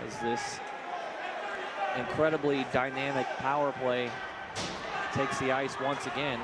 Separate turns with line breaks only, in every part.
as this incredibly dynamic power play takes the ice once again.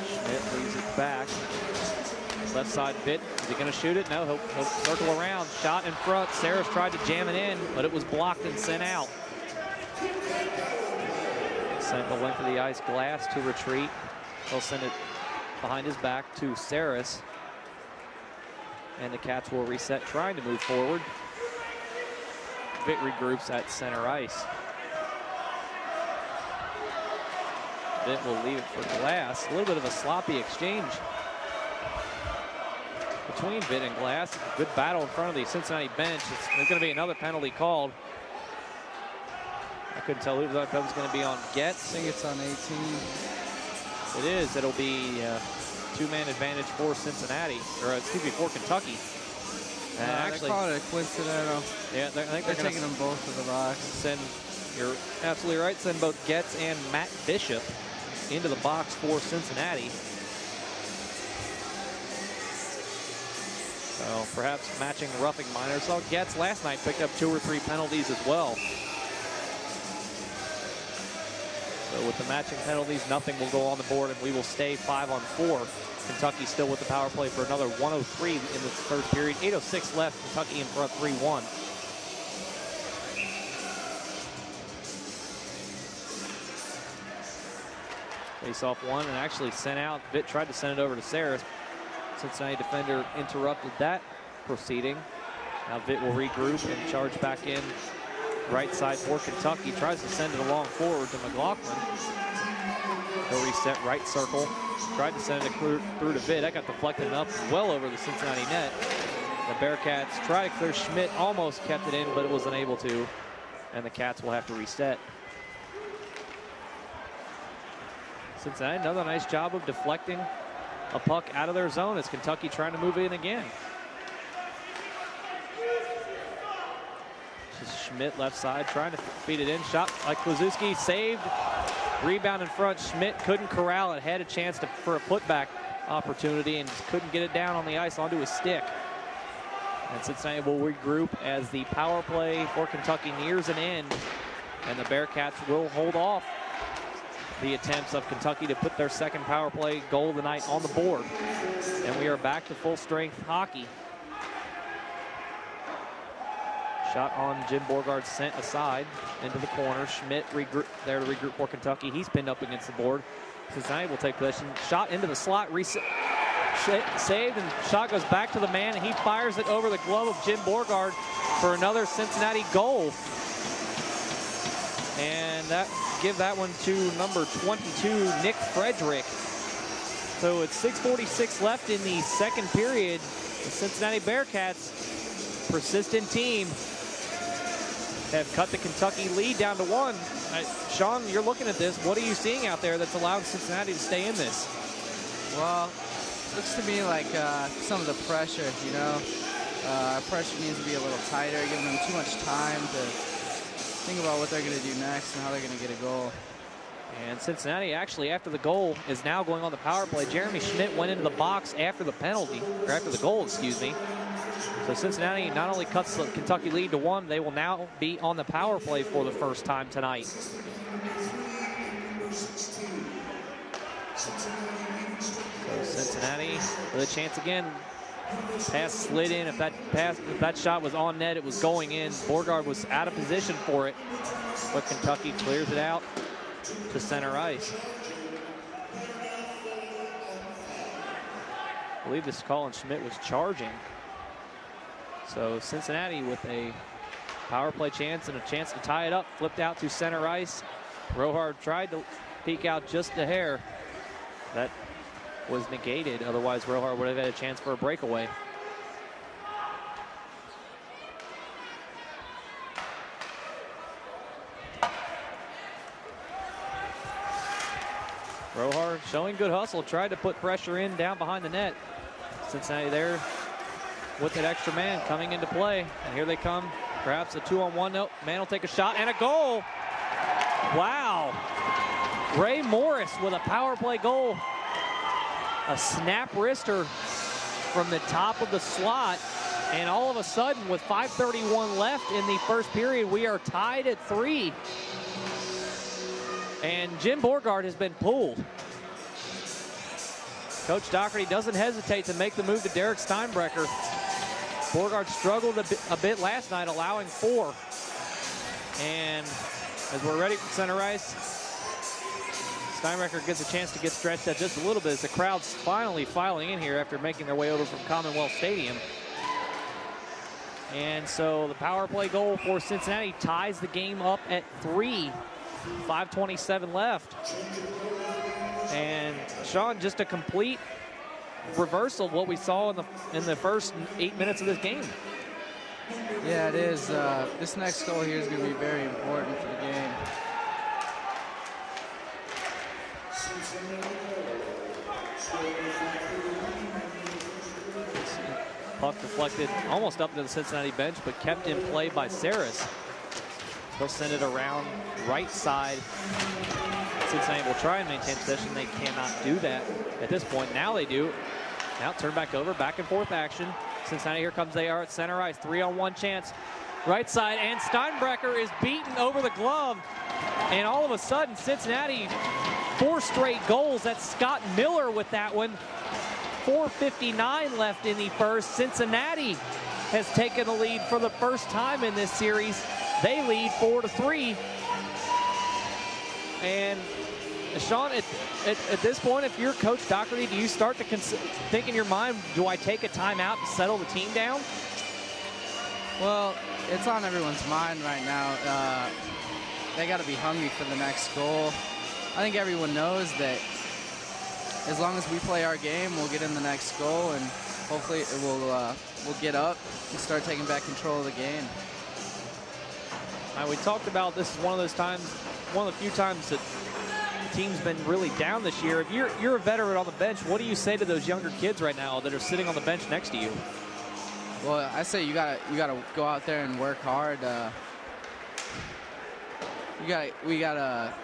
Schmidt leaves it back. Left side bit. Is he going to shoot it? No, he'll circle around. Shot in front. Saris tried to jam it in, but it was blocked and sent out. Sent the length of the ice. Glass to retreat. He'll send it behind his back to Saris. And the Cats will reset, trying to move forward. Vitt regroups at center ice. Vitt will leave it for Glass. A little bit of a sloppy exchange between Vitt and Glass. Good battle in front of the Cincinnati bench. There's going to be another penalty called. I couldn't tell who that was going to be on Getz.
I think it's on 18.
It is. It'll be two-man advantage for Cincinnati, or excuse me, for Kentucky.
Actually, they call it a coincidental.
Yeah, I think
they're taking them both to the box.
You're absolutely right. Send both Getz and Matt Bishop into the box for Cincinnati. So perhaps matching the roughing minor. So Getz last night picked up 2 or 3 penalties as well. So with the matching penalties, nothing will go on the board, and we will stay 5 on 4. Kentucky still with the power play for another 1:03 in the first period. 8:06 left. Kentucky in front 3-1. Face off one and actually sent out. Vitt tried to send it over to Saris. Cincinnati defender interrupted that proceeding. Now Vitt will regroup and charge back in right side for Kentucky. Tries to send it along forward to McLaughlin. He'll reset right circle. Tried to send it through to Vitt. That got deflected up well over the Cincinnati net. The Bearcats tried to clear Schmidt, almost kept it in, but it was unable to. And the Cats will have to reset. Cincinnati, another nice job of deflecting a puck out of their zone as Kentucky trying to move in again. Schmidt left side trying to feed it in. Shot like Klazewski, saved. Rebound in front. Schmidt couldn't corral it. Had a chance for a putback opportunity and just couldn't get it down on the ice onto his stick. And Cincinnati will regroup as the power play for Kentucky nears an end. And the Bearcats will hold off the attempts of Kentucky to put their second power play goal of the night on the board. And we are back to full strength hockey. Shot on Jim Borgard sent aside into the corner. Schmidt there to regroup for Kentucky. He's pinned up against the board. Cincinnati will take possession. Shot into the slot, saved, and shot goes back to the man, and he fires it over the glove of Jim Borgard for another Cincinnati goal. And give that one to number 22, Nick Frederick. So it's 6:46 left in the second period. The Cincinnati Bearcats, persistent team, have cut the Kentucky lead down to 1. Sean, you're looking at this. What are you seeing out there that's allowed Cincinnati to stay in this?
Well, looks to me like some of the pressure, you know. Pressure needs to be a little tighter, giving them too much time to think about what they're going to do next and how they're going to get a goal.
And Cincinnati, actually, after the goal, is now going on the power play. Jeremy Schmidt went into the box after the penalty, or after the goal, excuse me. So Cincinnati not only cuts the Kentucky lead to 1, they will now be on the power play for the first time tonight. So Cincinnati with a chance again. Pass slid in. If that shot was on net, it was going in. Borgard was out of position for it, but Kentucky clears it out to center ice. I believe this call on Schmidt was charging. So Cincinnati with a power play chance and a chance to tie it up. Flipped out to center ice. Rohard tried to peek out just a hair. That was negated. Otherwise, Rohard would have had a chance for a breakaway. Rohard showing good hustle. Tried to put pressure in down behind the net. Cincinnati there with that extra man coming into play. And here they come. Perhaps a 2-on-1. Nope. Man will take a shot and a goal. Wow. Ray Morris with a power play goal. A snap wrister from the top of the slot. And all of a sudden, with 5:31 left in the first period, we are tied at 3. And Jim Borgard has been pulled. Coach Doherty doesn't hesitate to make the move to Derek Steinbrecher. Borgard struggled a bit last night, allowing 4. And as we're ready for center ice, Steinbrecher gets a chance to get stretched out just a little bit as the crowd's finally filing in here after making their way over from Commonwealth Stadium. And so the power play goal for Cincinnati ties the game up at 3. 5:27 left. And Sean, just a complete reversal of what we saw in the first 8 minutes of this game.
Yeah, it is. This next goal here is going to be very important for the game.
Puck deflected almost up to the Cincinnati bench, but kept in play by Saris. They'll send it around right side. Cincinnati will try and maintain possession. They cannot do that at this point. Now they do. Now turn back over, back and forth action. Cincinnati, here comes they are at center ice. 3-on-1 chance. Right side, and Steinbrecher is beaten over the glove. And all of a sudden, Cincinnati, 4 straight goals. That's Scott Miller with that one. 4:59 left in the first. Cincinnati has taken the lead for the first time in this series. They lead 4-3. And Sean, at this point, if you're Coach Doherty, do you start to think in your mind, do I take a timeout to settle the team down?
Well, it's on everyone's mind right now. They got to be hungry for the next goal. I think everyone knows that as long as we play our game, we'll get in the next goal, and hopefully we'll get up and start taking back control of the game.
We talked about this is one of those times, one of the few times that the team's been really down this year. If you're a veteran on the bench, what do you say to those younger kids right now that are sitting on the bench next to you?
Well, I say you gotta go out there and work hard. We gotta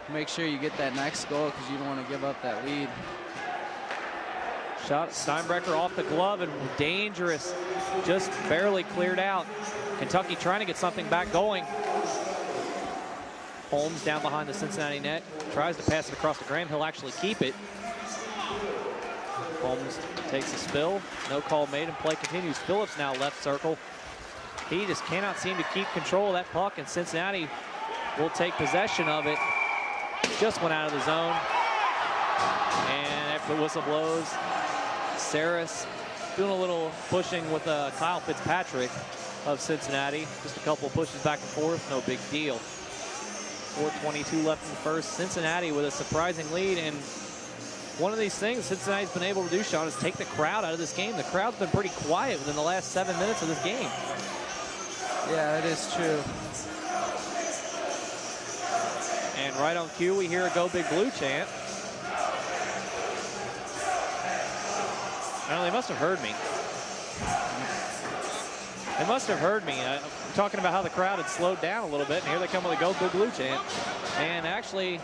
make sure you get that next goal because you don't want to give up that lead.
Shot Steinbrecher off the glove and dangerous, just barely cleared out. Kentucky trying to get something back going. Holmes down behind the Cincinnati net, tries to pass it across to Graham. He'll actually keep it. Holmes takes a spill, no call made, and play continues. Phillips now left circle. He just cannot seem to keep control of that puck, and Cincinnati will take possession of it. Just went out of the zone. And after the whistle blows, Saris doing a little pushing with Kyle Fitzpatrick of Cincinnati. Just a couple of pushes back and forth, no big deal. 4:22 left in the first. Cincinnati with a surprising lead, and one of these things Cincinnati's been able to do, Sean, is take the crowd out of this game. The crowd's been pretty quiet within the last 7 minutes of this game.
Yeah, that is true.
And right on cue, we hear a Go Big Blue chant. Well, they must have heard me. They must have heard me. I'm talking about how the crowd had slowed down a little bit, and here they come with a Go Big Blue chant. And actually,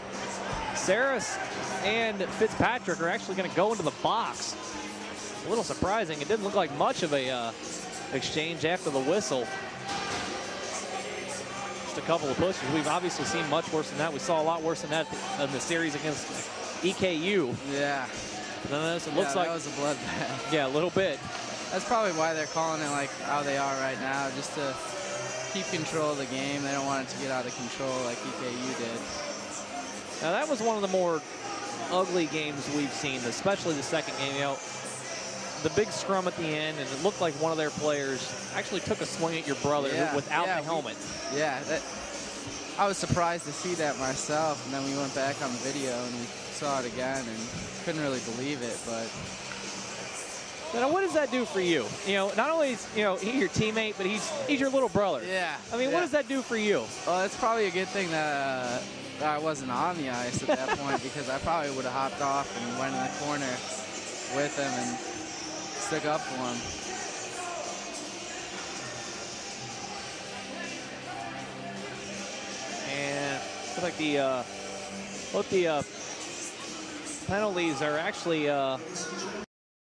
Saris and Fitzpatrick are actually going to go into the box. A little surprising. It didn't look like much of a exchange after the whistle. Just a couple of pushes. We've obviously seen much worse than that. We saw a lot worse than that in the series against EKU.
Yeah.
But nonetheless, it looks like
that was a bloodbath.
Yeah, a little bit.
That's probably why they're calling it like how they are right now, just to keep control of the game. They don't want it to get out of control like EKU did.
Now that was one of the more ugly games we've seen, especially the second game. You know, the big scrum at the end, and it looked like one of their players actually took a swing at your brother without the helmet.
I was surprised to see that myself, and then we went back on the video and we saw it again and couldn't really believe it. But
now, what does that do for you? You know, not only is he's your teammate, but he's your little brother.
Yeah.
I mean, what does that do for you?
Well, it's probably a good thing that I wasn't on the ice at that point, because I probably would have hopped off and went in the corner with him and stuck up for him.
And looks like both the penalties are actually